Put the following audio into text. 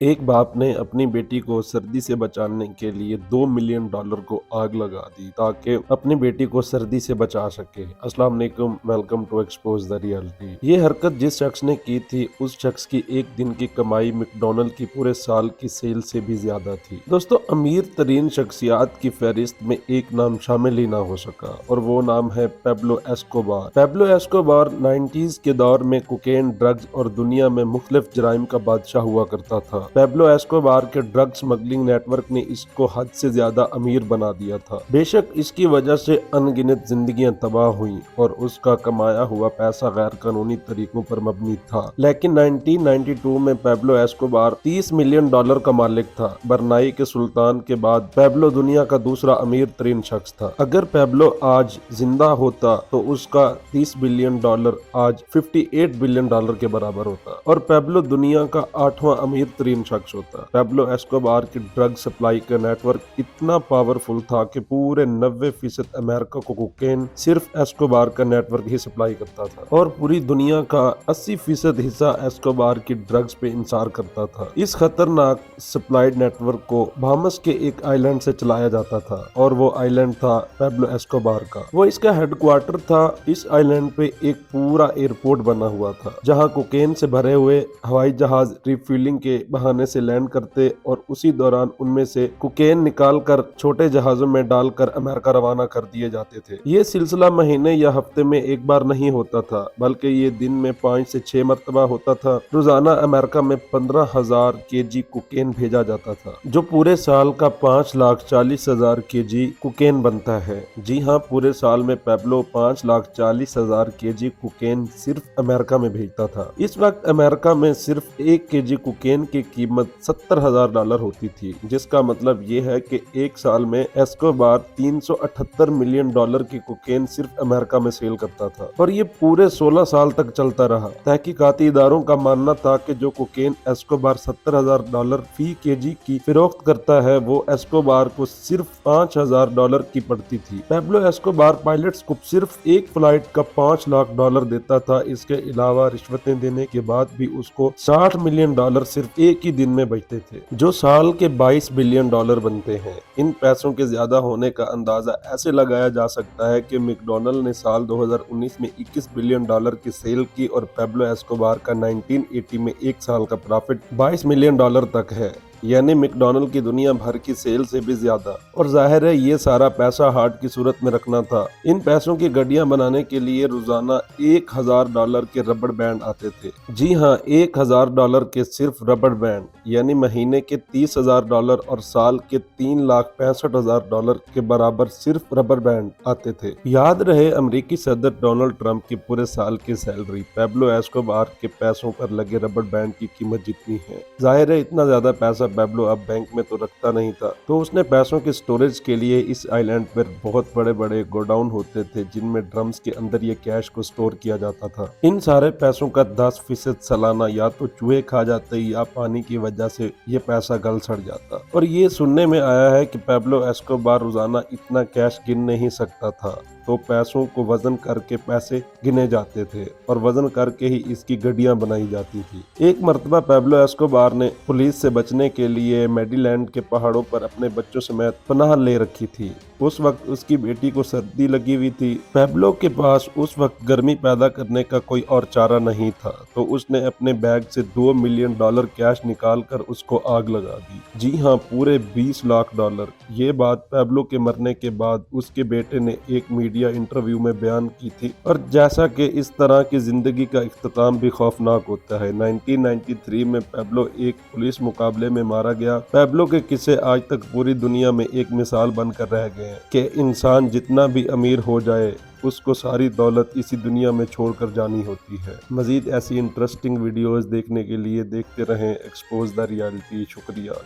एक बाप ने अपनी बेटी को सर्दी से बचाने के लिए $2 मिलियन को आग लगा दी ताकि अपनी बेटी को सर्दी से बचा सके। अस्सलाम वालेकुम, welcome to expose the reality. ये हरकत जिस शख्स ने की थी उस शख्स की एक दिन की कमाई मैकडॉनल्ड की पूरे साल की सेल से भी ज्यादा थी। दोस्तों, अमीर तरीन शख्सियात की फहरिस्त में एक नाम शामिल ही ना हो सका और वो नाम है Pablo Escobar. Pablo Escobar 90s के दौर में कोकेन, ड्रग्स और दुनिया में मुख्तलिफ जराइम का बादशाह हुआ करता था। पेब्लो एस्कोबार के ड्रग स्मगलिंग नेटवर्क ने इसको हद से ज्यादा अमीर बना दिया था। बेशक इसकी वजह से अनगिनत जिंदगियां तबाह हुई और उसका कमाया हुआ पैसा गैर कानूनी तरीकों पर मबनी था, लेकिन 1992 में पेब्लो एस्कोबार $30 मिलियन का मालिक था। बरनाई के सुल्तान के बाद पेब्लो दुनिया का दूसरा अमीर तरीन शख्स था। अगर पेब्लो आज जिंदा होता तो उसका $30 बिलियन आज $58 बिलियन के बराबर होता और पेब्लो दुनिया का 8वां अमीर तरीन शख्स होता। पेब्लो एस्कोबार की ड्रग सप्लाई का नेटवर्क इतना पावरफुल था कि पूरे 90% अमेरिका को कोकेन सिर्फ एस्कोबार का नेटवर्क ही सप्लाई करता था और पूरी दुनिया का 80% हिस्सा एस्कोबार की ड्रग्स पे इंसार करता था। इस खतरनाक सप्लाई नेटवर्क को बाहमस के एक आइलैंड से चलाया जाता था और वो आइलैंड था पेब्लो एस्कोबार का। वो इसका हेडक्वार्टर था। इस आइलैंड पे एक पूरा एयरपोर्ट बना हुआ था जहाँ कोकेन से भरे हुए हवाई जहाज रिफ्यूलिंग के बहाने से लैंड करते और उसी दौरान उनमें से कोकेन निकालकर छोटे जहाजों में डालकर अमेरिका रवाना कर दिए जाते थे। ये सिलसिला महीने या हफ्ते में एक बार नहीं होता था, बल्कि ये दिन में 5 से 6 मरतबा होता था। रोजाना अमेरिका में 15,000 केजी कोकेन भेजा जाता था, जो पूरे साल का 5,40,000 केजी कोकेन बनता है। जी हाँ, पूरे साल में पेब्लो 5,40,000 केजी कोकेन सिर्फ अमेरिका में भेजता था। इस वक्त अमेरिका में सिर्फ 1 केजी कोकेन की कीमत $70,000 होती थी, जिसका मतलब ये है कि एक साल में एस्कोबार $378 मिलियन की कोकेन सिर्फ अमेरिका में सेल करता था और ये पूरे 16 साल तक चलता रहा। तहकीकाती इदारों का मानना था कि जो कोकेन एस्कोबार $70,000 फी केजी की फिरोख्त करता है वो एस्कोबार को सिर्फ $5,000 की पड़ती थी। पेब्लो एस्कोबार पायलट्स को सिर्फ एक फ्लाइट का $5 लाख देता था। इसके अलावा रिश्वतें देने के बाद भी उसको $60 मिलियन सिर्फ एक ही दिन में बचते थे, जो साल के $22 बिलियन बनते हैं। इन पैसों के ज्यादा होने का अंदाजा ऐसे लगाया जा सकता है कि मैकडॉनल्ड ने साल 2019 में $21 बिलियन की सेल की और पेब्लो एस्कोबार का 1980 में एक साल का प्रॉफिट $22 मिलियन तक है, यानी मैकडॉनल्ड की दुनिया भर की सेल से भी ज्यादा। और जाहिर है ये सारा पैसा हार्ड की सूरत में रखना था। इन पैसों की गड्डियां बनाने के लिए रोजाना $1,000 के रबड़ बैंड आते थे। जी हाँ, $1,000 के सिर्फ रबड़ बैंड, यानी महीने के $30,000 और साल के $3,65,000 के बराबर सिर्फ रबड़ बैंड आते थे। याद रहे, अमेरिकी सदर डोनाल्ड ट्रंप की पूरे साल की सैलरी पेब्लो एस्कोबार के पैसों पर लगे रबड़ बैंड की कीमत जितनी है। जाहिर है इतना ज्यादा पैसा पेब्लो अब बैंक में तो रखता नहीं था, तो उसने पैसों के स्टोरेज के लिए इस आइलैंड पर बहुत बड़े बड़े गोडाउन होते थे जिनमें ड्रम्स के अंदर ये कैश को स्टोर किया जाता था। इन सारे पैसों का 10% सालाना या तो चूहे खा जाते या पानी की वजह से ये पैसा गल सड़ जाता। और ये सुनने में आया है कि पेब्लो एस्कोबार रोजाना इतना कैश गिन नहीं सकता था, तो पैसों को वजन करके पैसे गिने जाते थे और वजन करके ही इसकी गड्डियां बनाई जाती थी। एक मर्तबा पेब्लो एस्कोबार ने पुलिस से बचने के लिए मेरीलैंड के पहाड़ों पर अपने बच्चों समेत पनाह ले रखी थी। उस वक्त उसकी बेटी को सर्दी लगी हुई थी। पेब्लो के पास उस वक्त गर्मी पैदा करने का कोई और चारा नहीं था, तो उसने अपने बैग से $2 मिलियन कैश निकाल कर उसको आग लगा दी। जी हाँ, पूरे $20 लाख। ये बात पेब्लो के मरने के बाद उसके बेटे ने एक मीडिया इंटरव्यू में बयान की थी। और जैसा कि इस तरह की जिंदगी का इख्तिताम भी खौफनाक होता है। 1993 में पेब्लो एक पुलिस मुकाबले में मारा गया। पेब्लो के किस्से आज तक पूरी दुनिया में एक मिसाल बनकर रह गए हैं कि इंसान जितना भी अमीर हो जाए उसको सारी दौलत इसी दुनिया में छोड़कर जानी होती है। मजीद ऐसी इंटरेस्टिंग वीडियोस देखने के लिए देखते रहें एक्सपोज द रियलिटी। शुक्रिया।